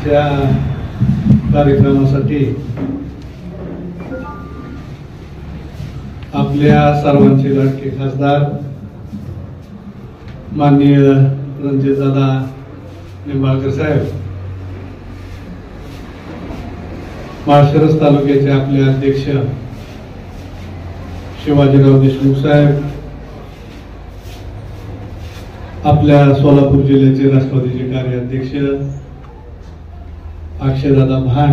आजच्या कार्यक्रमासाठी आपल्या सर्वांचे लाडके खासदार माननीय रणजितदादा निंबाळकर साहेब, माळशिरस तालुक्याचे आपले अध्यक्ष शिवाजीराव देशमुख साहेब, आपल्या सोलापूर जिल्ह्याचे राष्ट्रवादीचे कार्याध्यक्ष अक्षयदादा भान,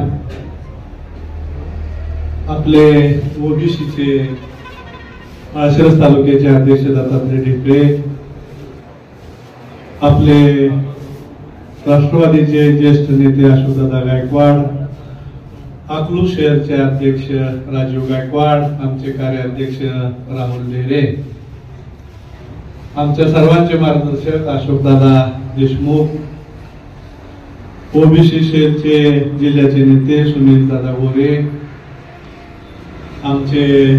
आपले ओबीसीचे माळशिरस तालुक्याचे अध्यक्ष दत्तात्रय ढेकळे, आपले राष्ट्रवादीचे ज्येष्ठ नेते अशोकदादा गायकवाड, अकलूज शहरचे अध्यक्ष राजीव गायकवाड, आमचे कार्याध्यक्ष राहुल ढेरे, आमच्या सर्वांचे मार्गदर्शक अशोकदादा देशमुख, ओबीसी सेलचे जिल्ह्याचे नेते सुनील दादा गोरे, आमचे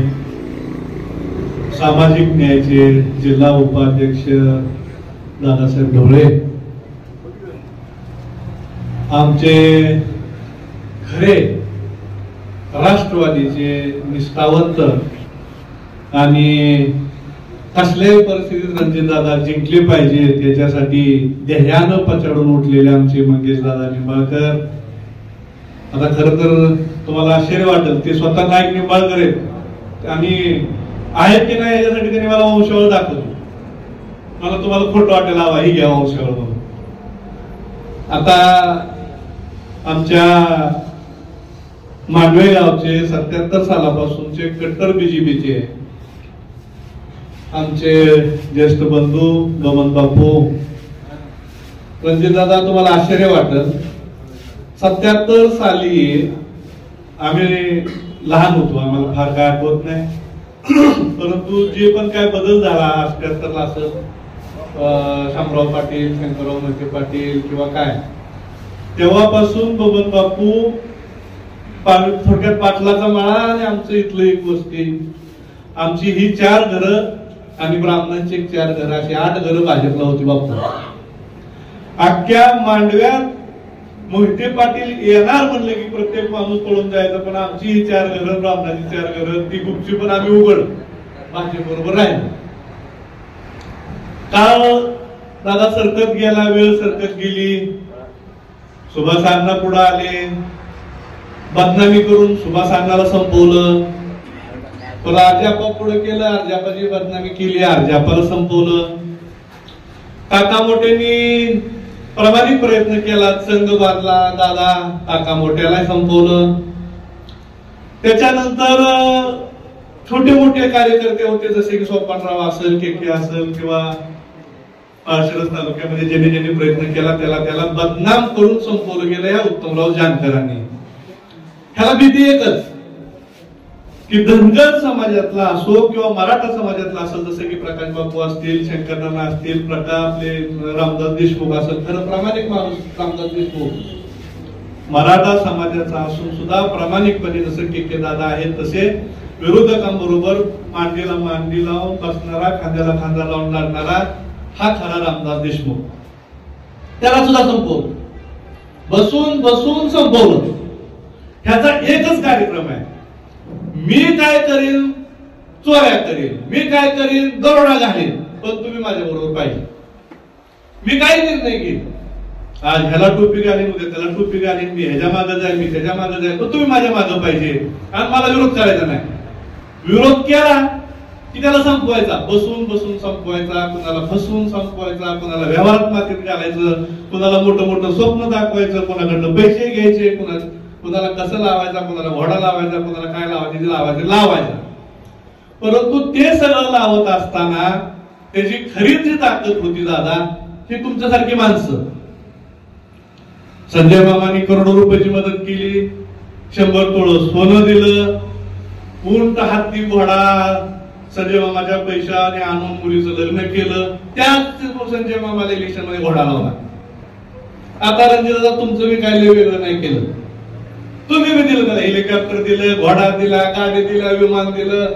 सामाजिक न्यायाचे जिल्हा उपाध्यक्ष दादासाहेब ढवळे, आमचे खरे राष्ट्रवादीचे निष्ठावंत आणि कसल्याही परिस्थितीत रणजितदादा जिंकले पाहिजे त्याच्यासाठी ध्येयानं पछाडून उठलेले आमचे मंगेशदादा निंबाळकर. आता खरं तर तुम्हाला आश्चर्य वाटेल, ते स्वतः नाईक निंबाळकर आहेत आणि आहेत की नाही याच्यासाठी त्यांनी मला वंशावळ दाखवली. मला तुम्हाला खोटं वाटेल, हवा ही घ्या वंशावळ म्हणून. आता आमच्या मांडवे गावचे 77 सालापासूनचे कट्टर बीजेपीचे आमचे ज्येष्ठ बंधू गमन बापू, रणजितदादा तुम्हाला आश्चर्य वाटेल, 77 साली आम्ही लहान होतो, आम्हाला फार काय आठवत नाही, परंतु जे पण काय बदल झाला 78 ला असेल, शामराव पाटील, शंकरराव मोहिते पाटील किंवा काय, तेव्हापासून बबन बापू थोडक्यात पाटलाचा माळा आणि आमचं इथलं एक वस्ती, आमची ही 4 घरं आणि ब्राह्मणांची 4 घरं, अशी 8 घरं भाजपला होती बापू. अख्ख्या मांडव्यात मोहिते पाटील येणार म्हणलं की प्रत्येक माणूस पळून जायचं, पण आमची ही 4 घरं, ब्राह्मणाची 4 घरं, ती गुपची पण आम्ही उघड भाजप बरोबर राहिलो. काळ दादा सरकत गेला, वेळ सरकत गेली, सुभाष अण्णा पुढे आले, बदनामी करून सुभाष अण्णाला संपवलं, पण अर्जापा पुढे केलं, अर्जापाची बदनामी केली, अर्जापाला संपवलं. काका मोठ्यांनी प्रामाणिक प्रयत्न केला, संघ बांधला, दादा काका मोठ्याला संपवलं. त्याच्यानंतर छोटे मोठे कार्यकर्ते होते, जसे की सोपानराव असेल, केके असेल किंवा माळशिरस तालुक्यामध्ये ज्यांनी ज्यांनी प्रयत्न केला त्याला बदनाम करून संपवलं गेलं या उत्तमराव जानकरांनी. ह्याला भीती एकच की धनगर समाजातला असो किंवा मराठा समाजातला असेल, जसं की प्रकाश बापू असतील, शंकरनाना असतील, आपले रामदास देशमुख असेल, खरं प्रामाणिक माणूस रामदास देशमुख मराठा समाजाचा असून सुद्धा प्रामाणिकपणे जसं केके दादा आहेत तसे विरोधकांबरोबर मांडीला मांडी लावून बसणारा, खांद्याला खांदा लावून लढणारा हा खरा रामदास देशमुख. त्याला सुद्धा संपवलं, बसून बसून संपवलं. ह्याचा एकच कार्यक्रम आहे, मी काय करीन, चोऱ्या करीन, मी काय करीन, दरोडा घालीन, पण तुम्ही माझ्या बरोबर पाहिजे. मी काय निर्णय घेईन, आज ह्याला टोपी घालीन, उद्या त्याला टोपी घालीन, मी ह्याच्या मागे जाईल, मी त्याच्या मागे जाईल, पण तुम्ही माझ्या मागे पाहिजे आणि मला विरोध करायचा नाही. विरोध केला की त्याला संपवायचा, बसून बसून संपवायचा, कुणाला फसवून संपवायचा, कुणाला व्यवहारात मातीत घालायचं, कुणाला मोठं मोठं स्वप्न दाखवायचं, कुणाकडनं पैसे घ्यायचे, कुणाला कसं लावायचा, कुणाला घोडा लावायचा, कुणाला काय लावायचा. परंतु ते सगळं लावत असताना त्याची खरी जी ताकद होती दादा, ही तुमच्यासारखी माणसं. संजय मामांनी करोडो रुपयाची मदत केली, 100 तोळं सोनं दिलं, उंट हत्ती घोडा संजय मामाच्या पैशाने आणून मुलीचं लग्न केलं, त्याच संजय मामाला इलेक्शन मध्ये घोडा लावला. आता रणजितदादा तुमचं मी काय वेगळं नाही केलं, तुम्ही बी दिलं, त्याला हेलिकॉप्टर दिलं, घोडा दिला, गाडी दिला, विमान दिलं,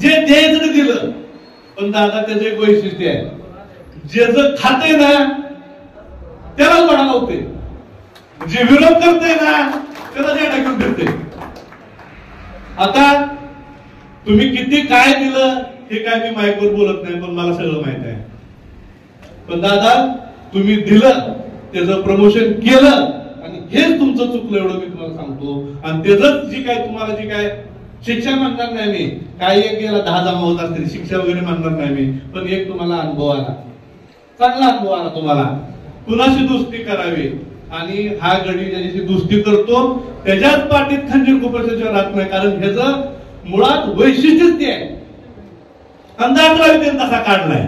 जे द्यायचं ते दिलं. पण दादा त्याचं एक वैशिष्ट्य आहे, ज्याचं खाते ना त्याला घोडा लावते. जे विरोध करते ना त्याला जे टाकून फिरते. आता तुम्ही किती काय दिलं हे काय मी माईकवर बोलत नाही, पण मला सगळं माहित आहे. पण दादा तुम्ही दिलं, त्याचं प्रमोशन केलं आणि हेच तुमचं चुकलं एवढं मी तुम्हाला सांगतो. आणि त्याच जी काय तुम्हाला जी काय शिक्षा म्हणणार नाही मी, काही एक गेला 10 जमा होत असतील, शिक्षा वगैरे म्हणणार नाही मी, पण एक तुम्हाला अनुभव आला, चांगला अनुभव आला तुम्हाला. कुणाशी दोस्ती करावी आणि हा गडी ज्याची दोस्ती करतो त्याच्याच पाठीत खंजीर खुपसल्याशिवाय राहत नाही. कारण ह्याचं मुळात वैशिष्ट्यच ते आहे. अंदाजरावी त्यांनी तसा काढलाय,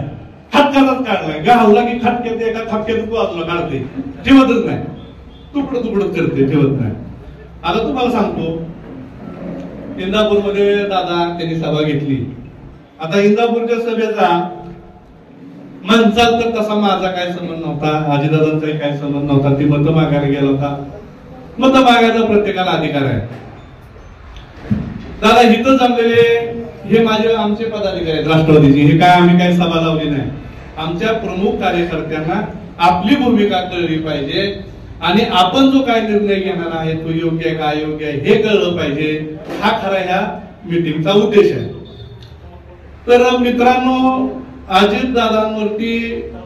खटकाचाच काढलाय. गावला की खटक्यात एका खटक्यात बाजूला काढते, ठेवतच नाही, तुकडं तुकडं करते, ठेवत नाही. आता तुम्हाला सांगतो, इंदापूरमध्ये दादा त्यांनी सभा घेतली. आता इंदापूरच्या सभेचा म्हणचाल तर तसा माझा काय संबंध नव्हता, अजितदादांचाही काय संबंध नव्हता. ती मतं मागायला गेला होता. मतं मागायचा प्रत्येकाला अधिकार आहे. दादा इथं जमलेले हे आमचे पदाधिकारी आहेत राष्ट्रवादीचे. हे काय आम्ही काय सभा लावली नाही. आमच्या प्रमुख कार्यकर्त्यांना आपली भूमिका कळली पाहिजे आणि आपण जो काय निर्णय घेणार आहे तो योग्य आहे का अयोग्य आहे हे कळलं पाहिजे. हा खरा ह्या मीटिंगचा उद्देश आहे. तर मित्रांनो, अजितदादांवरती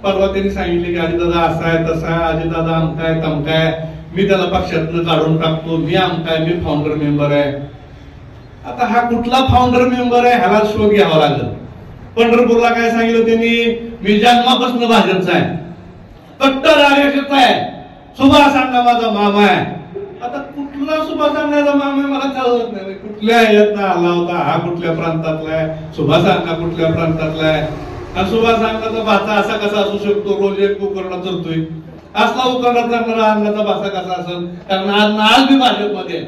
परवा त्यांनी सांगितले की अजितदादा असा आहे तसा आहे, अजितदादा अमकाय तमकाय, मी त्याला पक्षातनं काढून टाकतो, मी अमकाय, मी फाउंडर मेंबर आहे. आता हा कुठला फाउंडर मेंबर आहे ह्याला शोध घ्यावा लागेल. पंढरपूरला काय सांगितलं त्यांनी, मी जन्मापासून भाजपचा आहे, कट्टर आरक्षणचा आहे, सुभाष अण्णा माझा मामा आहे. आता कुठला सुभाष अण्णाचा मामा आहे मला कळत नाही. कुठल्या यातनं आला होता, हा कुठल्या प्रांतातला आहे, सुभाष अण्णा कुठल्या प्रांतातला आहे, आणि सुभाष अण्णाचा भाचा असा कसा असू शकतो, रोज एक उकरडा चरतोय, असला उकरडा करणारा अण्णाचा भाचा कसा असेल. कारण आज मी भाजपमध्ये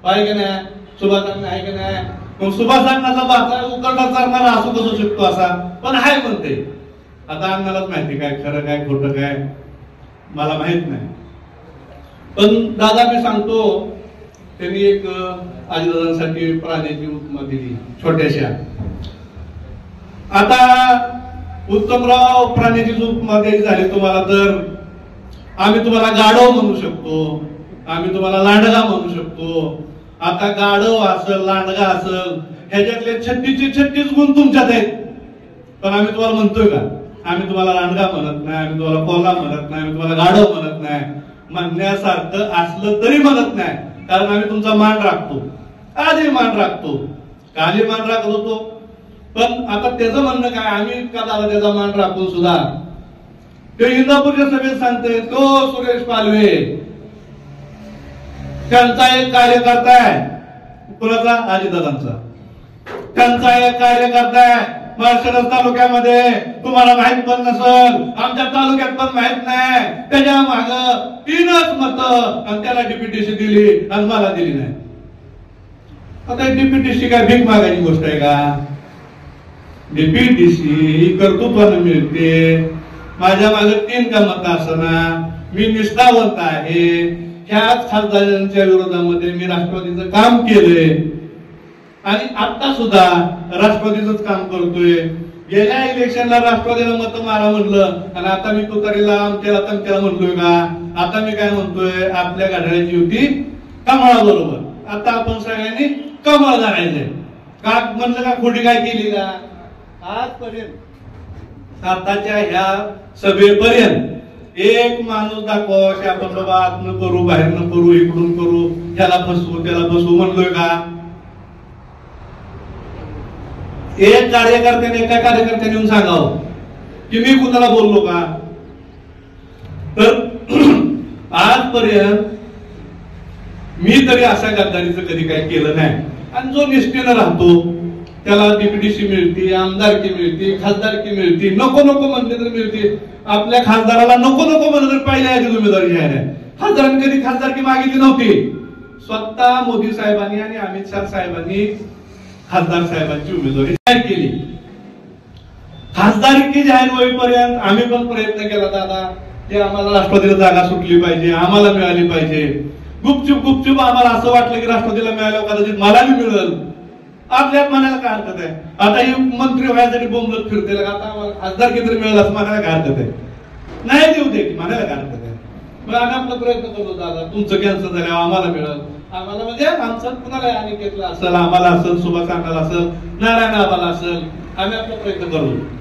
आहे की नाही, सुभाष अण्णा आहे की नाही. मग सुभाष अण्णाचा भाचा उकरडा करणारा असू कसू शकतो असा, पण हाय म्हणते. आता अण्णालाच माहिती काय खरं काय खोटं काय मला माहित नाही. पण दादा मी सांगतो, त्यांनी एक अजितदादांसाठी प्राण्याची उपमा दिली छोट्याशा. आता उत्तमराव प्राण्याची उपमा द्यायची झाली तुम्हाला तर आम्ही तुम्हाला गाढव म्हणू शकतो, आम्ही तुम्हाला लांडगा म्हणू शकतो. आता गाढव असेल लांडगा असेल ह्याच्यातले 36 गुण तुमच्यात आहेत, पण आम्ही तुम्हाला म्हणतोय का? आम्ही तुम्हाला लांडगा म्हणत नाही, आम्ही तुम्हाला कोल्हा म्हणत नाही, आम्ही तुम्हाला गाढव म्हणत नाही. म्हणण्यासारखं असलं तरी म्हणत नाही, कारण आम्ही तुमचा मान राखतो, आजही मान राखतो, कालही मान राखत होतो. पण आता त्याचं म्हणणं काय, आम्ही का झाला त्याचा मान राखून सुद्धा ते इंदापूरच्या सभेत सांगते तो सुरेश पालवे त्यांचा एक कार्यकर्ता आहे, कुणाचा? अजितदादांचा. त्यांचा एक कार्यकर्ता आहे माळशिरस तालुक्यामध्ये, तुम्हाला माहित पण नसल, आमच्या तालुक्यात पण माहित नाही. त्याच्या माग 3च मतं आणि त्याला डीपीटीसी दिली आणि मला दिली नाही. आता डीपीटीसी काय भीक मागायची गोष्ट आहे का? डीपीटीसी कर्तृत्वानं मिळते. माझ्या मागे 3 का मतं असना, मी निष्ठावंत आहे. ह्याच खासदारांच्या विरोधामध्ये मी राष्ट्रवादीचं काम केलंय आणि आता सुद्धा राष्ट्रवादीच काम करतोय. गेल्या इलेक्शनला राष्ट्रवादीला मत मारा म्हणलं आणि आता मी तुतारीला अमक्याला तमक्याला म्हणतोय का? आता मी काय म्हणतोय, आपल्या घड्याळाची युती कमळाबरोबर. आता आपण सगळ्यांनी कमळ धरायचंय का? म्हणलं का खोटी काय केली का? आजपर्यंत आताच्या ह्या सभेपर्यंत एक माणूस दाखवा की आपण बाबा आतनं करू बाहेर न करू इकडून करू ह्याला फसवू त्याला फसवू म्हणलोय का? एक कार्यकर्त्याने एका कार्यकर्त्याने येऊन सांगावं की मी कुणाला बोललो का? तर आजपर्यंत मी तरी अशा गद्दारीचं कधी काही केलं नाही. आणि जो निष्ठेनं राहतो त्याला डीपीटीसी मिळते, आमदारकी मिळते, खासदारकी मिळते, नको नको म्हणले तर मिळते. आपल्या खासदाराला नको नको म्हणलं तर पहिल्या याची उमेदवारी आहे. खासदारांनी कधी खासदारकी मागितली नव्हती. स्वतः मोदी साहेबांनी आणि अमित शाह साहेबांनी खासदार साहेबांची उमेदवारी जाहीर केली. खासदारकी जाहीर होईपर्यंत आम्ही पण प्रयत्न केला दादा की आम्हाला राष्ट्रवादीला जागा सुटली पाहिजे, आम्हाला मिळाली पाहिजे. गुपचूप आम्हाला असं वाटलं की राष्ट्रवादीला मिळाल्यावर कदाचित मलाही मिळेल. आपल्यात म्हणायला काय हरकत आहे? आता ही मंत्री व्हायसाठी बोंबलत फिरते, आता आम्हाला खासदार किती मिळेल असं म्हणायला काय हरकत आहे? नाही देऊ दे म्हणायला काय हरकत आहे? मग आम्ही आपला प्रयत्न करतो दादा, तुमचं कॅन्सर झाल्यावर आम्हाला मिळेल, आम्हाला म्हणजे आमचं कुणाला अनिकेतला असेल, आम्हाला असेल, सुभाष अण्णाला असेल, नारायण आम्हाला असेल, आम्ही आपला प्रयत्न करतो.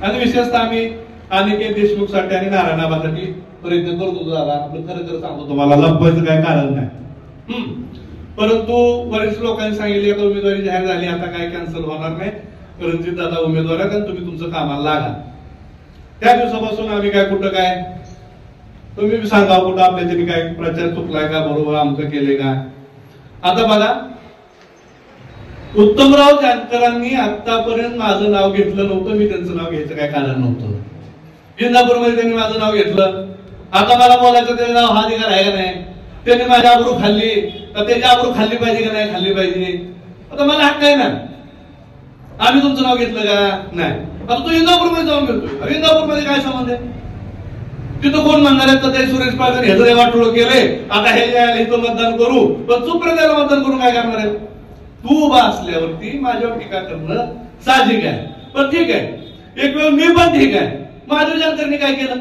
आणि विशेषतः आम्ही अनिकेत देशमुख साठी आणि नारायण आबासाठी प्रयत्न करतो दादा. आपलं खरं खरं सांगतो तुम्हाला, लपवायचं काय कारण नाही. परंतु वरिष्ठ लोकांनी सांगितले आता उमेदवारी जाहीर झाली, आता काय कॅन्सल होणार नाही, रणजित दादा उमेदवार आहेत आणि तुम्ही तुमचं कामाला लागा. त्या दिवसापासून आम्ही काय कुठं काय तुम्ही सांगा कुठं आपल्या तरी काय प्रचार चुकलाय का, बरोबर आमचं केले का. आता बघा, उत्तमराव जानकरांनी आतापर्यंत माझं नाव घेतलं नव्हतं, मी त्यांचं नाव घ्यायचं काय कारण नव्हतं. इंदापूरमध्ये त्यांनी माझं नाव घेतलं, आता मला बोलायचं त्याचं नाव हा अधिकार आहे का नाही. त्यांनी माझी आबरू खाल्ली तर त्याची आबरू खाल्ली पाहिजे का नाही खाल्ली पाहिजे. आता मला हक्क आहे ना, आम्ही तुमचं नाव घेतलं का नाही. आता तू इंदापूरमध्ये जाऊन घेतोय, इंदापूरमध्ये काय संबंध आहे. तिथं कोण म्हणणार आहे तर ते सुरेश पाटील ह्याचं वाटोळ केले, आता हे जे आले इथं मतदान करू, पण सुप्रियाला मतदान करून काय करणार आहे. तू उभा असल्यावरती माझ्यावर टीका करणं साहजिक आहे. पण ठीक आहे, एक वेळ मी पण ठीक आहे. महादेव जानकरने काय केलं,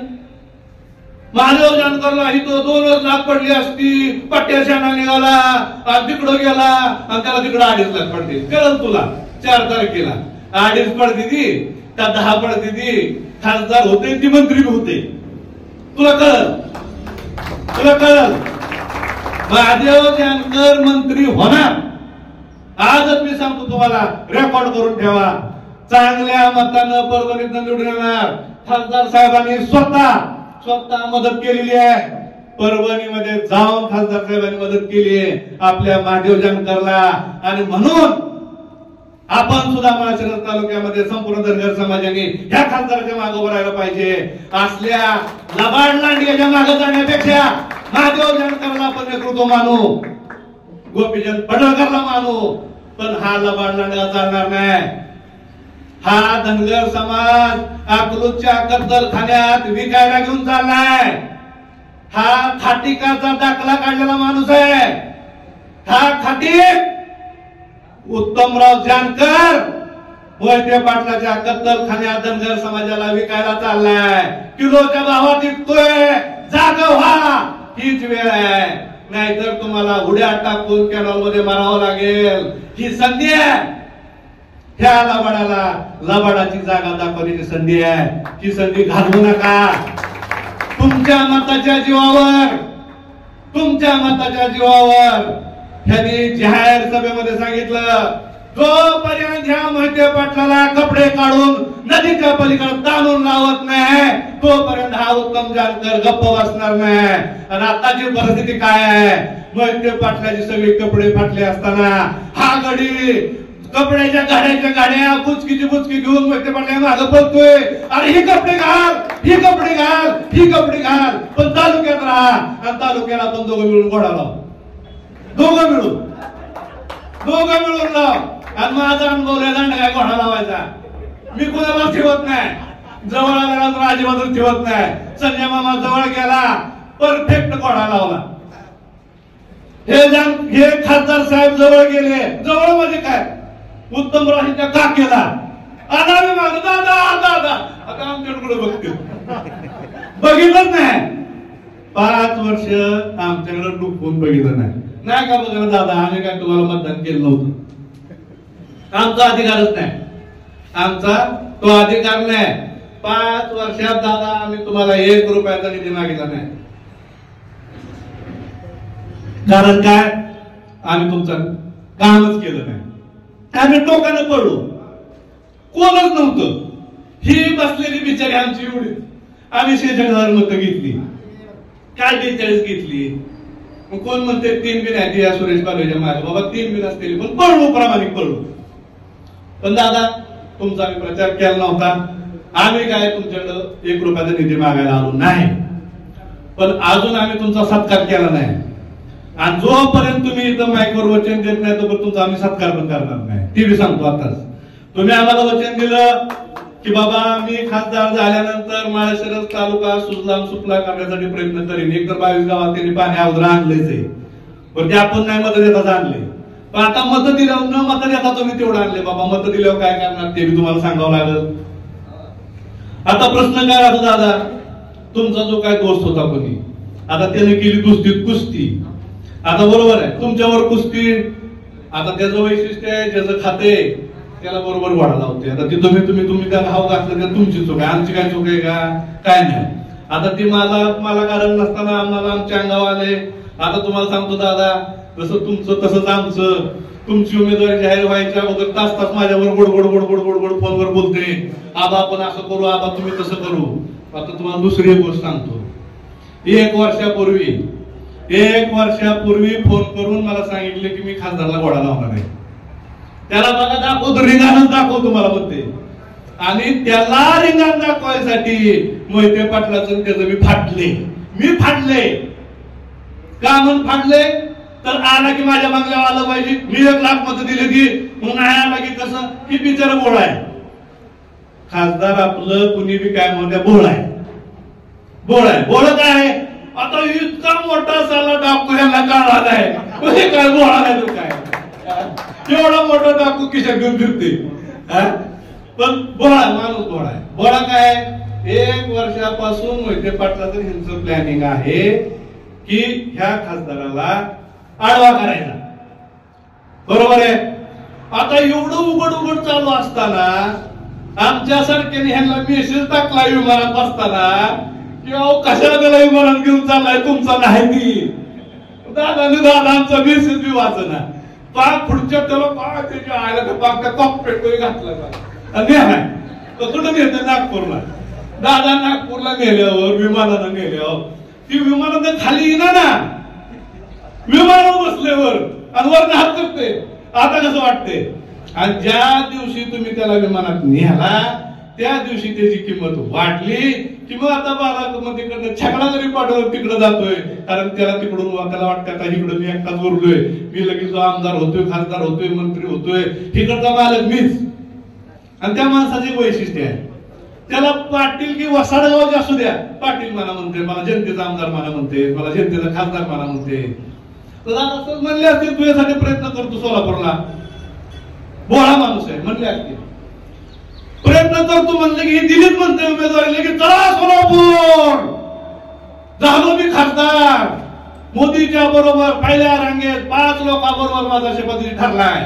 महादेव जानकरला ही तो 2 वर्ष लाख पडली असती, पट्ट्या शाणा निघाला आणि तिकडं गेला आणि त्याला तिकडं 2.5 लाख पडते. कळलं तुला, 4 तारखेला 2.5 पडते ती, त्या 10 पडते ती, खासदार होते ती मंत्री होते. तुला कळलं, तुला कळलं महादेव जानकर मंत्री होणार. आजच मी सांगतो तुम्हाला, रेकॉर्ड करून ठेवा. चांगल्या मतानं परभणीत निवडून येणार. खासदार साहेबांनी स्वतः मदत केलेली आहे. परभणीमध्ये जाऊन खासदार साहेबांनी मदत केली आहे आपल्या महादेव जानकरला. आणि म्हणून आपण सुद्धा माळशिरस तालुक्यामध्ये संपूर्ण धनगर समाजाने ह्या खासदाराच्या मागे उभं राहायला पाहिजे. असल्या लबाड लांडग्याच्या मागे जाण्यापेक्षा महादेव जानकरला आपण नेतृत्व मानू, गोपीचंद पडळकरला मानू. पण हा लबाड लांडगा चालणार नाही. हा धनगर समाज अकलूजच्या कत्तलखान्यात विकायला घेऊन चाललाय. हा खाटीकाचा दाखला काढलेला माणूस आहे. हा खाटीक उत्तमराव जानकर मोहिते पाटलाच्या कत्तलखान्यात धनगर समाजाला विकायला चाललाय. किलोच्या भावात विकतोय. जागा व्हा, हीच वेळ आहे. नाहीतर तुम्हाला उड्या टाकून कॅनॉल मध्ये मारावं लागेल. ही संधी आहे. ह्या लबाडाची जागा दाखवण्याची संधी आहे. ही संधी घालवू नका. तुमच्या मताच्या जीवावर ह्यांनी जाहीर सभेमध्ये सांगितलं, जोपर्यंत ह्या मोहिते पाटलाला कपडे काढून नदीच्या पलीकडे ताणून लावत नाही तोपर्यंत हा उत्तम जानकर गप्प बसणार नाही. आणि आताची परिस्थिती काय आहे, मोहिते पाटलाची सगळी कपडे फाटले असताना हा गडी कपड्याच्या गाड्या बुचकी घेऊन मोहिते पाटला मागे पळतोय. अरे ही कपडे घाल, पण तालुक्यात राहा. आणि तालुक्याला आपण दोघं मिळून घोडा लाव, दोघं मिळून लाव. आणि माझा अनुभव दांड काय घोडा लावायचा मी कोणाला ठेवत नाही. जवळ आल्यानंतर अजिबातच ठेवत नाही. संजय मामा जवळ गेला, परफेक्ट घोडा लावला. हे खासदार साहेब जवळ गेले. जवळ म्हणजे काय, उत्तमरावांच्या काकेला आधार मागं दादा आता आमच्याकडे बघते, बघितलंच नाही. 5 वर्ष आमच्याकडे डुकून बघितलं नाही का बघा दादा. आम्ही काय तुम्हाला मतदान केलं नव्हतं. आमचा अधिकारच नाही. आमचा तो अधिकार नाही. 5 वर्षात दादा आम्ही तुम्हाला 1 रुपयाचा निधी मागितला नाही. कारण काय, आम्ही तुमचं कामच केलं नाही. आम्ही टोकानं पडलो, कोणच नव्हतं. ही बसलेली बिचारी आमची एवढी. आम्ही 46,000 मतं घेतली, काय 43 घेतली. कोण म्हणते 3 बी नाही या सुरेश पालवेच्या मागे. बाबा 3 बी नसते, पण पडलो, प्रामाणिक पडलो. पण दादा तुमचा आम्ही प्रचार केला नव्हता. आम्ही काय तुमच्याकडे 1 रुपयाचा निधी मागायला आलो नाही. पण अजून आम्ही तुमचा सत्कार केला नाही. आणि जोपर्यंत तुम्ही इथं माईकवर वचन देत नाही तोपर्यंत तुमचा आम्ही सत्कार पण करणार नाही. ती बी सांगतो आताच. तुम्ही आम्हाला वचन दिलं की बाबा मी खासदार झाल्यानंतर माळशिरस तालुका सुजलाम सुफला करण्यासाठी प्रयत्न करीन. एकतर 22 गावात त्यांनी पाणी अगोदर आणलेच आहे, पण ते आपण नाही मतं देताच आणले. पण आता मतं दिल्यावर न मतं देता तुम्ही तेवढं आणले. बाबा मतं दिल्यावर काय करणार ते बी तुम्हाला सांगावं लागल. आता प्रश्न काय राहतो दादा, तुमचा जो काय दोस्त होता कोणी आता त्याने केली कुस्तीत कुस्ती. आता बरोबर आहे तुमच्यावर कुस्ती. आता त्याचं वैशिष्ट्य आहे ज्याचं खाते त्याला बरोबर घोडा लावते. आता ती तुम्ही त्याला हाव घातलं तर तुमची चूक आहे, आमची काय चूक आहे का? काय नाही. आता ती मला कारण नसताना आम्हाला आमच्या अंगावर आले. आता तुम्हाला सांगतो दादा, जसं तुमचं तसंच आमचं. तुमची उमेदवारी जाहीर व्हायच्या अगोदर तास तास माझ्यावर गोड फोनवर बोलते, आबा आपण असं करू, आबा तुम्ही तसं करू. आता तुम्हाला दुसरी एक गोष्ट सांगतो. 1 वर्षापूर्वी फोन करून मला सांगितले की मी खासदारला घोडा लावणार आहे. त्याला मला दाखवतो, रिंगाणच दाखवतो मला म्हणते. आणि त्याला रिंगाण दाखवायसाठी मोहिते पाटलाचं त्याचं मी फाटले. का म्हणून फाटले? तर आला की माझ्या मागल्या आलं पाहिजे, मी 1 लाख मतं दिले की मग नाही आला की कसं, की बिचारा भोळा आहे. खासदार आपलं कुणी बी काय म्हणते भोळ आहे. भोळ काय आहे? आता इतका मोठा साला डाकू यांना काळ आलाय, काय भोळा नाही तो काय एवढा मोठा डाकू खिशात घेऊन फिरते. पण माणूस भोळा आहे. भोळा काय? 1 वर्षापासून मोहिते पाटलाचं ह्यांचं प्लॅनिंग आहे की ह्या खासदाराला आडवा करायचा. बरोबर आहे. आता एवढं उघड चालू असताना आमच्यासारख्याने ह्यांना मेसेज टाकला विमानात बसताना की अहो कशाला त्याला विमानात घेऊन चाललाय, तुमचा नाही ती. दादा आमचा मेसेज बी वाचना. पाक पुढच्या त्याला पाक त्याच्या आयला तर पाक त्या कॉकपेट घातला कुठं नेते? नागपूरला. दादा नागपूरला नेल्यावर विमानानं नेल्यावर ती विमानानं खाली येणार ना, विमानावर बसल्यावर आणि वर हात करते. आता कसं वाटते? आणि ज्या दिवशी तुम्ही त्याला विमानात नेला त्या दिवशी त्याची किंमत वाढली की मग आता बारामतीकडनं छकडा जरी पाठवलं तिकडे जातोय, कारण त्याला तिकडून त्याला वाटतं आता इकडं मी एकटाच उरलोय, मी लगेच आमदार होतोय, खासदार होतोय, मंत्री होतोय, इकडचा मालक मीच. आणि त्या माणसाचे वैशिष्ट्य आहे, त्याला पाटील की वसाडगावाचे असू द्या, पाटील मला म्हणते, मला जनतेचा आमदार मला म्हणते, मला जनतेचा खासदार मला म्हणते. तर म्हणले असतील तुझ्यासाठी प्रयत्न करतो सोलापूरला, भोळा माणूस आहे म्हणले असतील, प्रयत्न करतो म्हणले की दिलीप म्हणते उमेदवारी की चला सोलापूर, झालो मी खासदार, मोदीच्या बरोबर पहिल्या रांगेत 5 लोकांबरोबर माझा शपथविधी ठरलाय.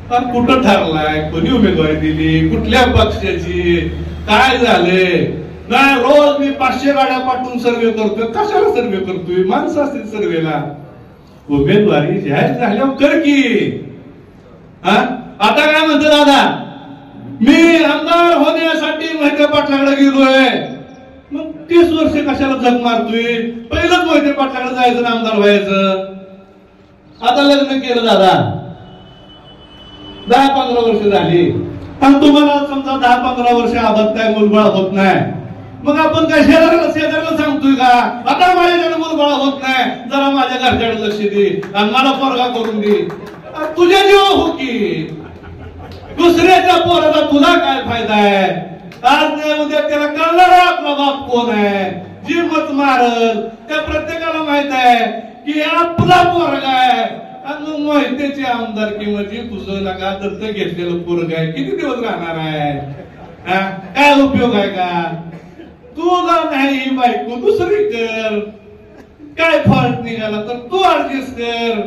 पण कुठं ठरलाय, कोणी उमेदवारी दिली, कुठल्या पक्षाची, काय झाले? नाही, रोज मी 500 गाड्या पाठवून सर्वे करतोय. कशाला सर्वे करतोय? माणसं असतील सर्वेला. उमेदवारी जाहीर झाल्यावर कर की. आता काय म्हणते दादा, मी आमदार होण्यासाठी मोहिते पाटलाकडे गेलोय. मग 30 वर्ष कशाला जग मारतोय? पहिलंच मोहिते पाटलाकडे जायचं ना आमदार व्हायचं. आता लग्न केलं दादा, 10-15 वर्ष झाली, पण तुम्हाला समजा 10-15 वर्ष आबाद मुलबाळ होत नाही, मग आपण काय शेजाऱ्याला सांगतोय का आता माझ्याकडे मुलबाळ होत नाही, जरा माझ्या घरच्याकडे लक्ष दे आणि मला पोरगा करून दे. तुझ्या जीवा हो की दुसऱ्याच्या पोराचा तुला काय फायदा आहे? आज नाही उद्या त्याला कळणार आपला बाप कोण आहे, जी मत मारल त्या प्रत्येकाला माहित आहे की आपला पोरगा आहे. आणि मोहितेची आमदारकी म्हणजे तुझं नका दत्तक घेतलेलं पोरग आहे, किती दिवस राहणार आहे? काय उपयोग आहे का? तुला नाही बायको दुसरी कर, काय फॉल्ट निघाला तर तू ऍडजस्ट कर.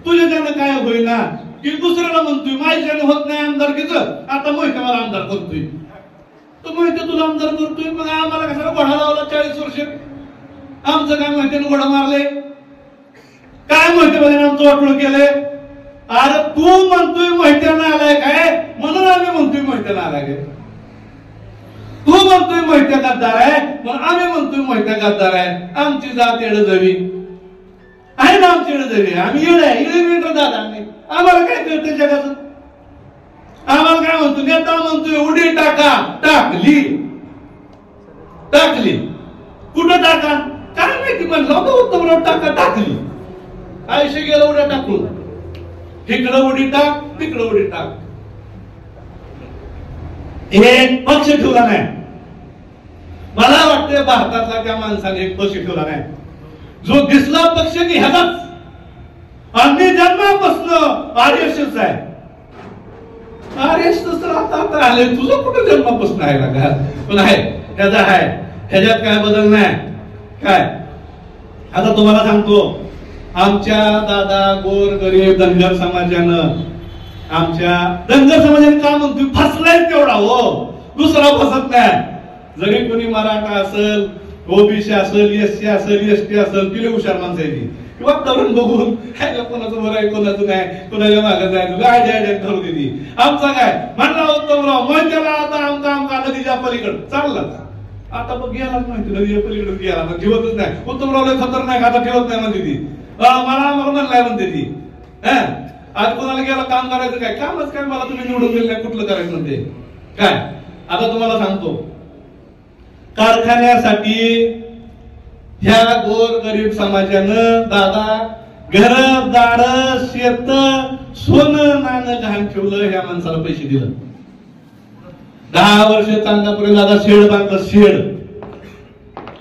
तुझ्या त्यानं काय होईना की दुसऱ्याला म्हणतोय माझ्याने होत नाही आमदारकीचं, आता मोहिते मला आमदार करतोय. तो मोहिते तुला आमदार करतोय, मग आम्हाला कशाला घोडा लावला 40 वर्ष? आमचं काय मोहितेने घोडा मारले? काय मोहिते आमचं वाटोळ केलंय? अरे तू म्हणतोय मोहित्यानं आलाय काय, म्हणून आम्ही म्हणतोय मोहित्यानं आलाय काय. तू म्हणतोय मोहिते गद्दार आहे, पण आम्ही म्हणतोय मोहिते गद्दार आहे. आमची जात येडजवी आहे ना, आमची येडजवी आहे, आम्ही येड आहे, इडे दादा. आम्हाला काय कळतं जगाचं? आम्हाला काय म्हणतो नेता म्हणतोय उडी टाका, टाकली कुठं टाका काय माहिती, म्हणलं होतं उत्तमराव टाका, टाकली. आयुष्य गेलं उड्या टाकून, इकडं उडी टाक, तिकडं उडी टाक. एक पक्ष ठेवला नाही. मला वाटतं भारतातला त्या माणसाने एक पक्ष ठेवला नाही. जो दिसला पक्ष की ह्याचाच, आम्ही जन्मापासून आरएसएस आहे. आरएसएस तर आता आले, तुझं कुठं जन्मापासून आहे का? पण आहे, ह्याचा आहे, ह्याच्यात काय बदल नाही. काय आता तुम्हाला सांगतो, आमच्या दादा गोर गरीब धनगर समाजानं, आमच्या धनगर समाजाने का म्हणतो फसलाय तेवढा हो, दुसरा फसत नाही. जरी कोणी मराठा असेल, ओबीसी असेल, एससी असेल, एसटी असेल, तिला हुशार माणसं आहे किंवा तरुण बघून कोणाचं बरं आहे कोणाचं नाही, कोणाच्या मागं जायचं आयडिया ठरवू दिली. आमचा काय म्हणला उत्तमराव मग त्याला आता आमका नदीच्या पलीकडे चालला, आता मग गेलाच माहिती नदीच्या पलीकडे गेला, मग ठेवतच नाही. उत्तमरावला खतरनाक आता ठेवत नाही म्हणते ती, मला म्हणलाय म्हणते ती. आज कोणाला गेला काम करायचं काय, कामच काय, मला तुम्ही निवडून दिलं नाही, कुठलं करायचं म्हणते काय. आता तुम्हाला सांगतो, कारखान्यासाठी ह्या गोर गरीब समाजानं दादा घरदार शेत सोनं नाणं गहाण ठेवलं, ह्या माणसाला पैसे दिलं. 10 वर्ष चांगल्यापर्यंत दादा शेड बांधलं, शेड.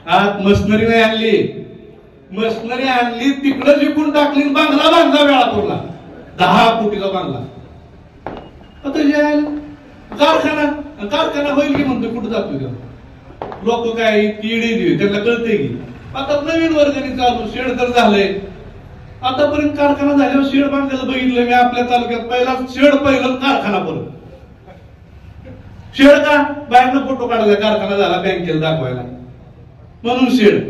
आज मशनरी नाही आणली, मशनरी आणली तिकडं जिंकून टाकली, बांधला बांधला वेळापूरला 10 कोटीचा बांधला. आता कारखाना होईल की म्हणतो, कुठं जातो लोक काय किडी त्यांना कळते की. आता नवीन वर्गणी चालू, शेड तर झालंय. आतापर्यंत कारखाना झाल्यावर शेड बांधलेलं बघितलं मी आपल्या तालुक्यात. पहिला शेड, पहिलं कारखाना परत शेड. का बाहेरनं फोटो काढला, कारखाना झाला बँकेला दाखवायला म्हणून शेड.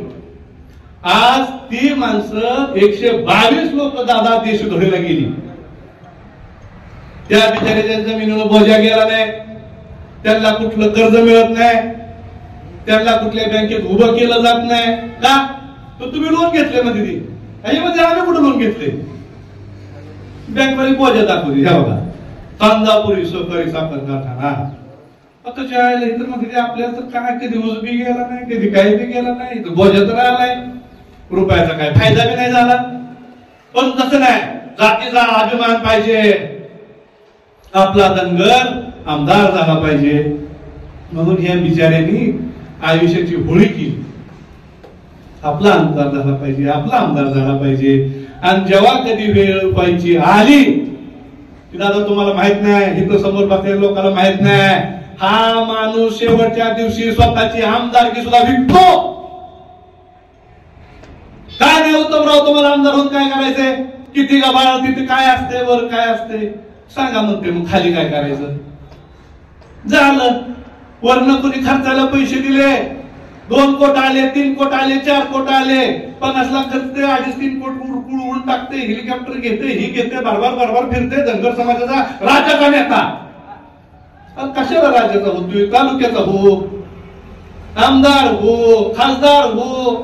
आज ती माणसं 122 लोक दादा देशद्रोहीला गेली. त्या बिचाऱ्याच्या जमिनीवर बोजा गेला नाही, त्यांना कुठलं कर्ज मिळत नाही, त्यांना कुठल्या बँकेत उभं केलं जात नाही. का तर तुम्ही लोन घेतले मध्ये ती, मध्ये आम्ही कुठं लोन घेतले, बँक मध्ये बोजा दाखवली. ह्या बघा, तांदापुरी सहकारी साखर कारखाना. आता ज्याला इतर मध्ये आपल्याला तर काय कधी ऊस बी गेला नाही, कधी काही बी गेला नाही, बोजा तर आलाय, रुपयाचा काय फायदा बी नाही झाला. पण तसं नाही, जातीचा अभिमान पाहिजे, आपला धनगर आमदार झाला पाहिजे. म्हणून ह्या बिचाऱ्यांनी आयुष्याची होळी केली, आपला आमदार झाला पाहिजे, आपला आमदार झाला पाहिजे. आणि जेव्हा कधी वेळ व्हायची आली, दादा तुम्हाला माहित नाही, इथं समोर बसलेल्या लोकांना माहित नाही, हा माणूस शेवटच्या दिवशी स्वतःची आमदारकी सुद्धा विकतो. काय नाही उत्तमराव, तुम्हाला आमदार होऊन काय करायचंय, किती गबाळ, तिथे काय असते, वर काय असते सांगा म्हणते, मग खाली काय करायचं. झालं, वरनं कोणी खर्चाला पैसे दिले, 2 कोट आले, 3 कोट आले, 4 कोट आले, 50 लाख खर्च, 2.5-3 कोट उडून टाकते, हेलिकॉप्टर घेते, ही घेते, बारबार फिरते. धनगर समाजाचा राजा नेता. कशाला राजाचा होतोय, तालुक्याचा हो, आमदार हो, खासदार हो.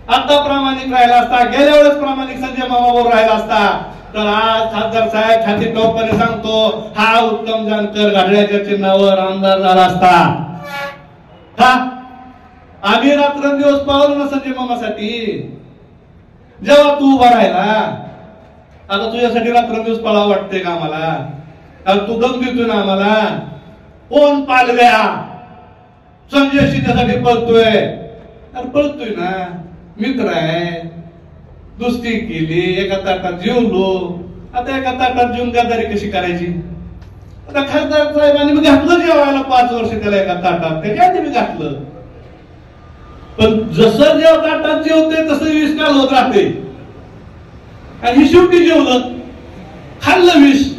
आता प्रामाणिक राहिला असता, गेल्या वेळेस प्रामाणिक संजय मामावर राहिला असता, तर आज खासदार साहेब छाती टोपणे सांगतो, हा उत्तम जानकर घड्याळ्याच्या चिन्हावर आमदार झाला असता. हा आम्ही रात्रंदिवस पावलो ना संजय मामासाठी. जेव्हा तू उभा राहिला, आता तुझ्यासाठी रात्रंदिवस पळावं वाटतंय का आम्हाला, तू दम देतोय ना आम्हाला. कोण पालव्या संजय शिंदेसाठी पळतोय, अरे पळतोय ना, मित्र आहे, दुस्ती केली, एका ताटात जेवलो. आता एका ताटात जेवून गद्दारी कशी करायची. आता खासदार साहेबांनी मी घातलं जेवायला 5 वर्ष त्याला एका ताटात, त्याच्या आधी मी घातलं. पण जसं जेव्हा ताटात जेवते तसं विष काल होत राहते. आणि ही शेवटी जेवलं, खाल्लं विष,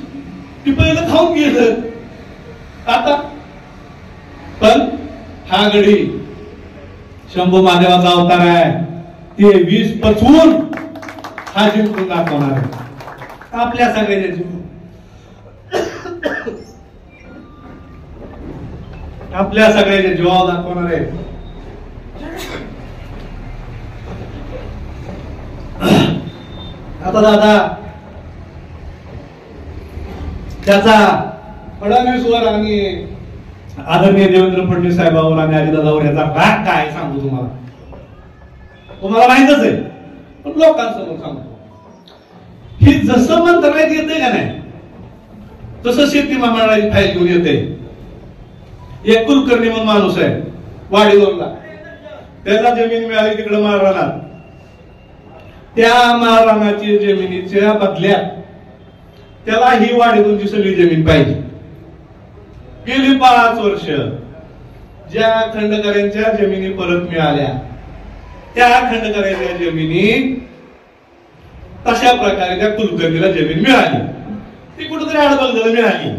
ती पहिलं खाऊन गेलं. आता पण हा गडी शंभू महादेवाचा अवतार आहे, ते विष पचवून हा जिंकून दाखवणार आहे आपल्या सगळ्याच्या जीवन, आपल्या सगळ्याच्या जीवावर दाखवणार आहे. आता दादा त्याचा फडणवीसवर आणि आदरणीय देवेंद्र फडणवीस साहेबांवर आणि अजितदादावर याचा राग काय सांगू तुम्हाला, तुम्हाला माहितच आहे, पण लोकांसमोर सांगतो. ही जसं मंत्रालयात येते का नाही, तसं शेती महामंडळाची फाईल घेऊन येते. एक कुलकर्णी म्हणून माणूस आहे वाडीवरला, त्याला जमीन मिळाली तिकडे माळरानात. त्या माळरानाची जमिनीच्या बदल्यात त्याला ही वाडीवरची सगळी जमीन पाहिजे. गेली 5 वर्ष ज्या खंडकऱ्यांच्या जमिनी परत मिळाल्या त्या खंड करायच्या जमिनी तशा प्रकारे त्या कुलकर्णीला जमीन मिळाली, ती कुठेतरी आडबगदाला मिळाली.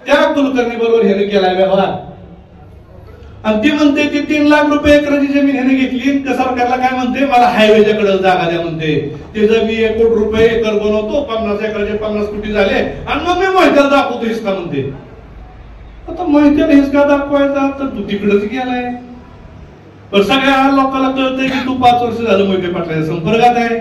त्या कुलकर्णी बरोबर ह्याने केला व्यवहार आणि ती म्हणते ती 3 लाख रुपये एकराची जमीन ह्याने घेतली. त्या सरकारला काय म्हणते, मला हायवेच्या कडे जागा द्या म्हणते. त्याचं मी 1 कोटी रुपये एकर बनवतो, 50 एकराचे 50 कोटी झाले आणि मग मी मोहित्याला दाखवतो हिसका म्हणते. आता मोहित्याला हिसका दाखवायचा तर तू तिकडेच गेलाय. पण सगळ्या लोकांना कळतंय की तू 5 वर्ष झालं मोहिते पाटलाच्या संपर्कात आहे.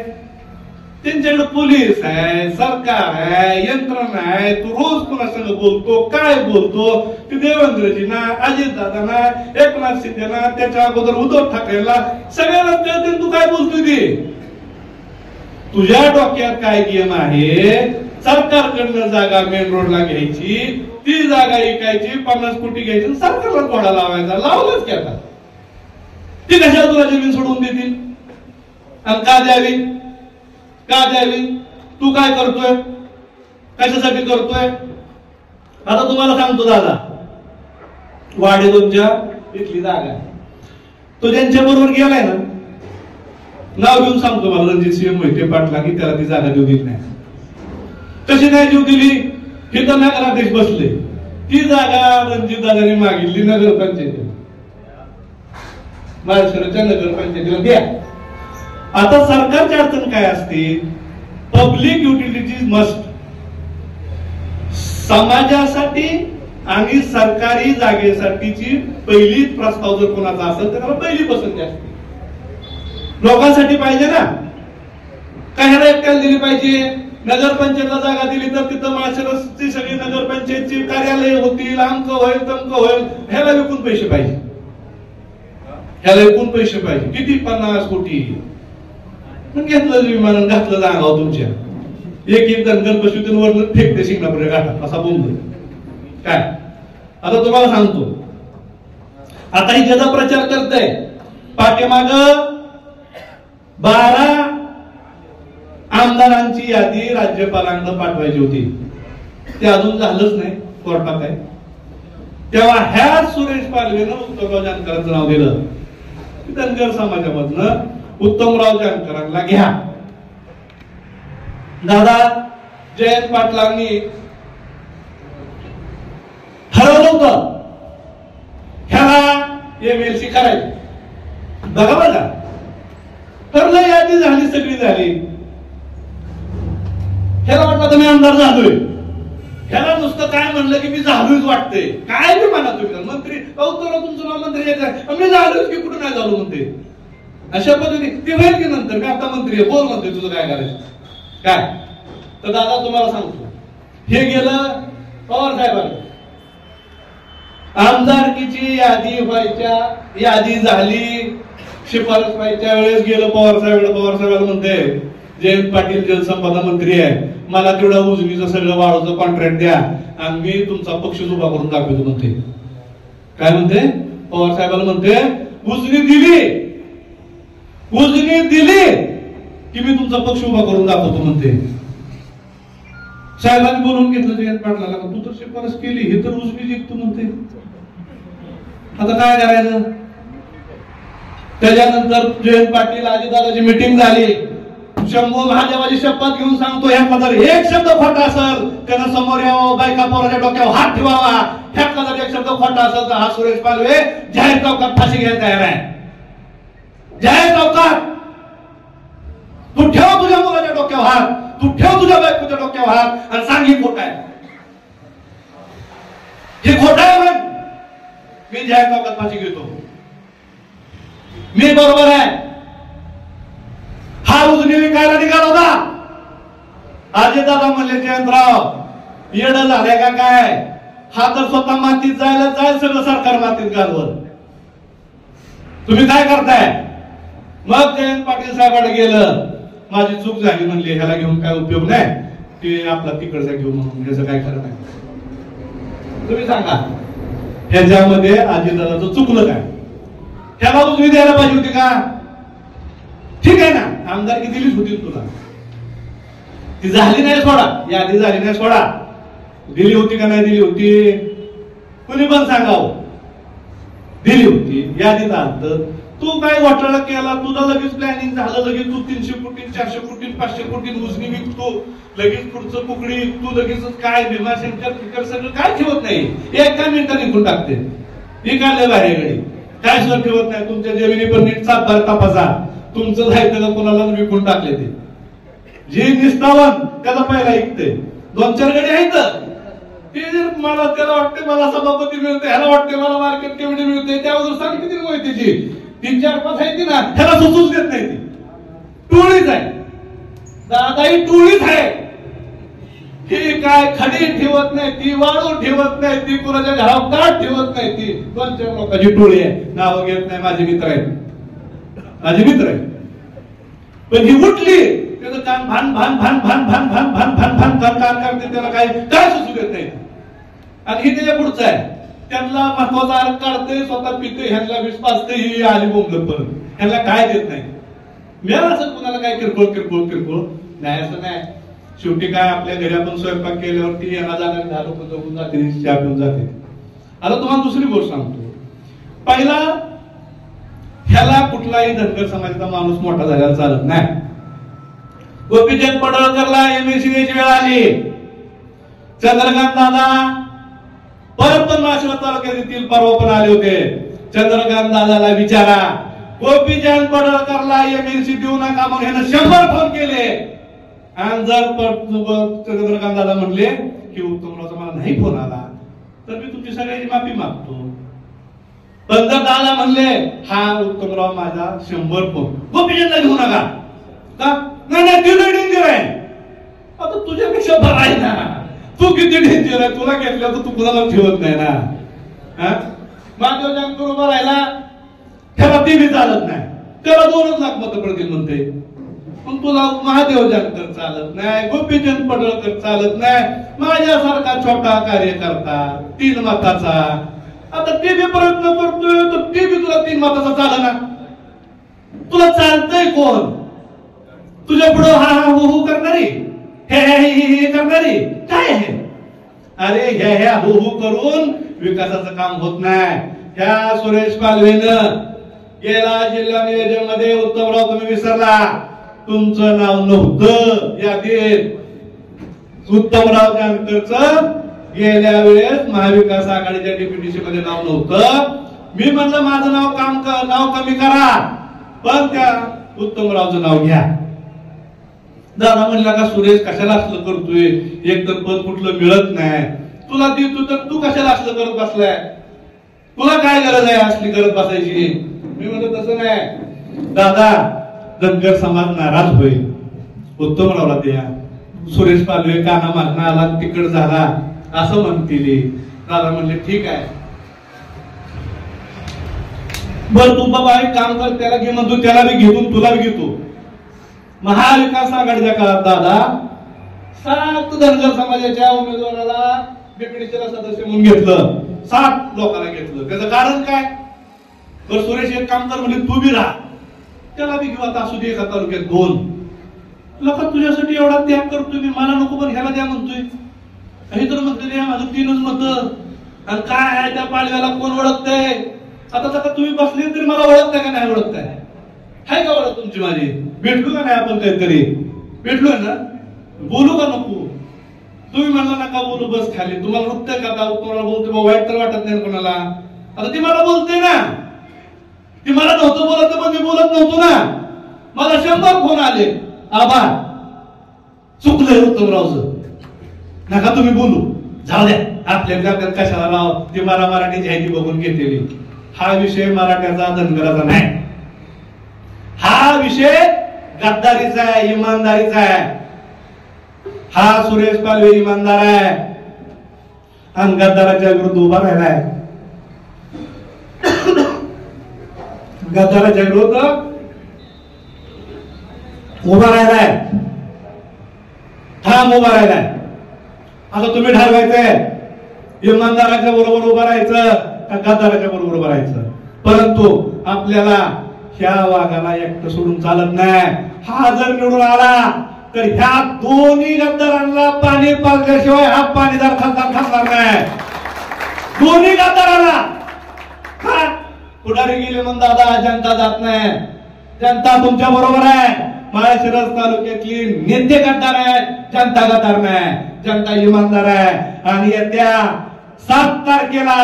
त्यांच्याकडे पोलीस आहे, सरकार आहे, यंत्रणा आहे. तू रोज कोणासंग बोलतो, काय बोलतो, ते देवेंद्रजींना, अजितदादांना, एकनाथ शिंदेना, त्याच्या अगोदर उद्धव ठाकरेला सगळ्यांना कळते तू काय बोलतोय ते. तुझ्या डोक्यात काय गेम आहे, सरकारकडनं जागा मेन रोडला घ्यायची, ती जागा विकायची, 50 कोटी घ्यायची, सरकारला घोडा लावायचा. लावलाच की आता. ती कशाला तुला जमीन सोडवून देतील आणि का द्यावी, का द्यावी? तू काय करतोय, कशासाठी करतोय? आता तुम्हाला सांगतो दादा, वाडे 2च्या इथली जागा आहे. तो ज्यांच्या बरोबर गेलाय ना, नाव घेऊन सांगतो मला, रणजित सिंह मोहिते पाटला, की त्याला ती जागा देऊ दिली नाही. कशी नाही देऊ दिली? हे तर नगराध्यक्ष बसले. ती जागा रणजित दादाने मागितली नगरपंचायतीला, महाराष्ट्राच्या नगरपंचायतीला द्या. आता सरकारची अडचण काय असते, पब्लिक युटिलिटीज मस्ट. समाजासाठी आणि सरकारी जागेसाठीची पहिली प्रस्ताव जर कोणाचा असेल तर त्याला पहिली पसंती असते. लोकांसाठी पाहिजे ना, काहीला एकट्याला दिली पाहिजे. नगरपंचायतला जागा दिली तर तिथं माळशिरसची सगळी नगरपंचायतची कार्यालय होतील, अमक होईल, तमक होईल. ह्याला विकून पैसे पाहिजे, ह्याला विकून पैसे पाहिजे. किती? 50 कोटी. घेतलं विमान, घातलं जागाव तुमच्या. एक धनगर बसवून वरनं फेकते सिंगापूरच्या घाटात, असा बोंब. काय आता तुम्हाला सांगतो, आता ही ज्याचा प्रचार करताय, पाठीमाग 12 आमदारांची यादी राज्यपालांना पाठवायची होती. ते अजून झालंच नाही, कोर्टात आहे. तेव्हा ह्या सुरेश पालवेनं उत्तमराव जानकरांचं नाव दिलं. धनगर समाजामधनं उत्तमराव जानकरांना घ्या. दादा जयंत पाटलांनी ठरवलं होतं ह्याला MLC करायची. बघा बघा, ठरलं, यादी झाली, सगळी झाली. ह्याला वाटलं तर मी आमदार झालोय. ह्याला नुसतं काय म्हणलं की मी झालोच वाटतंय. काय बी म्हणा तुम्ही, मंत्री तुमचं नाव मंत्री मी झालोच की कुठं नाही झालो म्हणते. अशा पद्धतीने ते होईल की नंतर मी आता मंत्री आहे, बोल म्हणते तुझं काय करायचं काय. तर दादा तुम्हाला सांगतो, हे गेलं पवार साहेबांना. आमदारकीची यादी व्हायच्या, यादी झाली, शिफारस व्हायच्या वेळेस गेलं पवार साहेबांना म्हणते, जयंत पाटील जलसंपदा मंत्री आहे, मला तेवढा उजनीचं सगळं वाळूचं कॉन्ट्रॅक्ट द्या आणि मी तुमचा पक्ष उभा करून दाखवतो म्हणते. काय म्हणते? पवार साहेबांना म्हणते, उजनी दिली की मी तुमचा पक्ष उभा करून दाखवतो म्हणते. साहेबांनी बोलून घेतलं जयंत पाटलाला, तू तर शिफारस केली, हे तर उजनी जिंकतो म्हणते. आता काय करायचं? त्याच्यानंतर जयंत पाटील अजितदादाची मीटिंग झाली. शंभू महादेवाची शपथ घेऊन सांगतो, ह्यातला जर एक शब्द खोटा असेल त्यानं समोर यावं, बायका पोराच्या डोक्यावर हात ठेवावा. ह्यातला जर एक शब्द खोटा असेल तर हा सुरेश पालवे जाहीर चौकात फाशी घ्यायला तयार आहे. जाहीर चौकात तू ठेव तुझ्या मुलाच्या डोक्यावर हात, तू ठेव तुझ्या बायकोच्या डोक्यावर हात आणि सांग ही खोटा आहे, हे खोटा आहे म्हण. मी जाहीर चौकात फाशी घेतो, मी बरोबर आहे. हा उजनी विकायला निघाला होता. अजितदादा म्हणले, जयंतराव येड झालंय का काय? हा तर स्वतः मातीत जाईल सगळं सरकार मातीत घालवत. तुम्ही काय करताय? मग जयंत पाटील साहेबांकडे गेलं, माझी चूक झाली म्हणले, ह्याला घेऊन काय उपयोग नाही, ते आपला तिकडचा घेऊन म्हणून याचं काय खरं नाही. तुम्ही सांगा ह्याच्यामध्ये अजितदादाचं चुकलं काय? ह्याला उजवी द्यायला पाहिजे होती का? ठीक आहे ना, आमदारकी दिलीच होती तुला, ती झाली नाही सोडा, यादी झाली नाही सोडा. दिली होती का नाही दिली होती? कुणी पण सांगावं. दिली होती, यादीत आलं. तू काय घोटाळा केला, तुझा लगेच प्लॅनिंग झालं, लगेच तू 300 कोटी 400 कोटी 500 कोटी उजनी विकतो, लगेच पुढचं कुकडी तू लगेच काय भीमाशंकर फिकर सगळं काय ठेवत नाही, एका मिनिटात निघून टाकते. निघाले बाहेर काय सुद्धा ठेवत नाही. तुमच्या जमिनी पण नीट सातबार तपासा, तुमचं जायचं का कोणाला विकून टाकले ते. जे निष्ठावान त्याला पहिला ऐकते. 2-4 गडी आहेत ते जर मला त्याला वाटते मला सभापती मिळते, ह्याला वाटते मला मार्केट कमिटी मिळते, त्यावर सांगते ती माहितीची 3-4-5 आहे ती ना, ह्याला सुचूच देत नाही. ती टोळीच आहे दादा, ही टोळीच आहे. ती काय खडी ठेवत नाही, ती वाळू ठेवत नाही, ती कोणाच्या घरावर काठ ठेवत नाही. ती 2-4 लोकांची टोळी आहे. नाव घेत नाही, माझे मित्र आहेत, माझे मित्र आहेत. पण ही उठली त्याचं काम भान भान भान भान भान भान भान भान भान काम करते, त्याला काय काय सुचू देत नाही. आणि ही त्याच्या पुढचं आहे, त्यांना महत्वाचा अर्थ काढते, स्वतः पिते, ह्यांना विष पाजते, ही आली बोंबलत परत, ह्यांना काय देत नाही. मिळालं असं कुणाला काय किरकोळ किरकोळ किरकोळ नाही, असं नाही. शेवटी काय आपल्या घरी आपण स्वयंपाक केल्यावरती यांना जाणार 10 लोक जगून जाते, चहा पिऊन जाते. आता तुम्हाला दुसरी गोष्ट सांगतो. पहिला ह्याला कुठलाही धनगर समाजाचा माणूस मोठा झालेला चालत नाही. गोपीचंद पडळकरला एमएससी द्यायची वेळ आली. चंद्रकांत दादा परत पण माळशिरस तालुक्यात येथील परवा पण आले होते. चंद्रकांत दादाला विचारा, गोपीचंद पडळकरला एमएससी देऊ नका म्हणून ह्यानं 100 फोन केले. आणि जर चंद्रकांत दादा म्हणले की उत्तमरावचा मला नाही फोन आला तर मी तुमची सगळ्यांची माफी मागतो. पण जर दादा म्हणले हा उत्तमराव माझा 100 फोन, गोपीचंदला घेऊ नका का, नाही ते डेंजर आहे. आता तुझ्यापेक्षा बरं आहे ना, तू किती डेंजर आहे, तुला घेतलं तर तू कुणाला ठेवत नाही ना. महादेव जानकर उभा राहिला, त्याला ती बी चालत नाही, त्याला 2 लाख मतं पडतील म्हणते. पण तुला महादेव जानकर चालत नाही, गोपीचंद पडळकर चालत नाही, माझ्यासारखा छोटा कार्यकर्ता 3 मताचा. आता ते बी प्रयत्न करतोय तर ते बी तुला 3 मताचा चाल ना. तुला चालतंय कोण? तुझ्या पुढे हा हा हो हो करणारी, हे करणारी काय आहे? अरे ह्या हो हो करून विकासाचं काम होत नाही. ह्या सुरेश पालवेनं गेला जिल्हा नियोजन मध्ये उत्तमराव तुम्ही विसरला, तुमचं नाव नव्हतं यादीत. उत्तमराव जानकरचं गेल्या वेळेस महाविकास आघाडीच्या डेप्युटेशन मध्ये नाव नव्हतं. मी म्हणलं माझं नाव कमी करा, पण त्या उत्तमरावचं नाव घ्या. दादा म्हणला का सुरेश कशाला असलं करतोय, एक तर पद कुठलं मिळत नाही, तुला देतो तर तू कशाला असलं करत बसलाय, तुला काय गरज आहे असली करत बसायची. मी म्हणतो तसं नाही दादा, धनगर समाज नाराज होईल, उत्तमरावला द्या. सुरेश पालवे काना मागणं आला तिकड झाला असं म्हणतील. दादा म्हणले ठीक आहे, बर तू बाबा एक काम कर, त्याला घे म्हणतो, त्याला बी घेऊन तुला बी घेतो. महाविकास आघाडीच्या काळात दादा 7 धनगर समाजाच्या उमेदवाराला डेप्युटेशनला सदस्य म्हणून घेतलं, 7 लोकांना घेतलं. त्याचं कारण काय? तर सुरेश एक काम कर म्हणजे तू बी राहा, त्याला बी घेऊ. आता असू दे एका तालुक्यात 2 लोक तुझ्यासाठी एवढा त्याग करतोय, मी मला नको पण ह्याला द्या म्हणतोय. हे तर म्हणते माझं 3च मतं. आणि काय आहे त्या पालव्याला कोण ओळखतंय? आता सगळं तुम्ही बसले तरी मला ओळखताय का नाही ओळखताय? हाय का ओळख तुमची माझी? भेटलो का नाही आपण काहीतरी? भेटलोय ना? बोलू का नको? तुम्ही म्हणला नका बोलू, बस खाली. तुम्हाला रुकतंय का? तुम्हाला बोलतो वाईट तर वाटत नाही कोणाला. आता ती मला बोलते ना, ती मला नव्हतं बोलत पण मी बोलत नव्हतो ना. मला 100 फोन आले, आभार, चुकलंय उत्तमरावचं, नका तुम्ही बोलू, जाऊ द्या आपल्या कशाला राव, ती मला मराठी जाहिराती बघून घेतलेली. हा विषय मराठ्याचा धनगराचा नाही, हा विषय गद्दारीचा आहे, इमानदारीचा आहे. हा सुरेश पालवे इमानदार आहे आणि गद्दाराच्या विरुद्ध उभा राहिलाय. गद्दाराच्या विरुद्ध उभा राहिलाय, ठाम उभा राहिलाय. आता तुम्ही ठरवायचंय इमानदाराच्या बरोबर उभं राहायचं का गद्दाराच्या बरोबर उभं राहायचं. परंतु आपल्याला ह्या वाघाला एकटं सोडून चालत नाही. हा जर निवडून आला तर ह्या दोन्ही गद्दारांना पाणी पाजल्याशिवाय हा पाणीदार खासदार थांबणार नाही. दोन्ही गद्दारांना का? पुढारी गेले म्हणून दादा जनता जात नाही, जनता तुमच्या बरोबर आहे. माळशिरस तालुक्यातली नेते गद्दार आहेत, जनता गद्दार नाही, जनता इमानदार आहे. आणि येत्या 7 तारखेला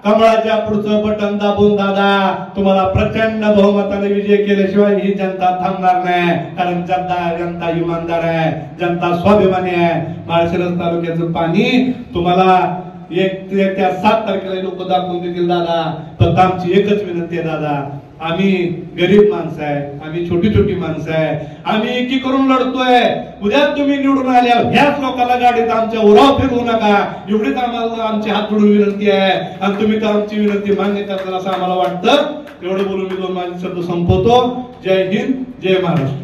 कमळाच्या पुढचं बटन दाबून दादा तुम्हाला प्रचंड बहुमताने विजय केल्याशिवाय ही जनता थांबणार नाही. कारण जनता इमानदार आहे, जनता स्वाभिमानी आहे. माळशिरस तालुक्याचं पाणी तुम्हाला त्या 7 तारखेला लोक दाखवून देतील दादा. फक्त आमची एकच विनंती आहे दादा, आम्ही गरीब माणसं आहे, आम्ही छोटी छोटी माणसं आहे, आम्ही एकी करून लढतोय. उद्या तुम्ही निवडून आल्यावर ह्याच लोकांना गाडीत आमच्या उराव फिरवू नका, एवढीच आम्हाला आमची हात जोडून विनंती आहे. आणि तुम्ही तर आमची विनंती मान्य करताल असं आम्हाला वाटतं. एवढं बोलून मी 2 माझे शब्द संपवतो. जय हिंद, जय महाराष्ट्र.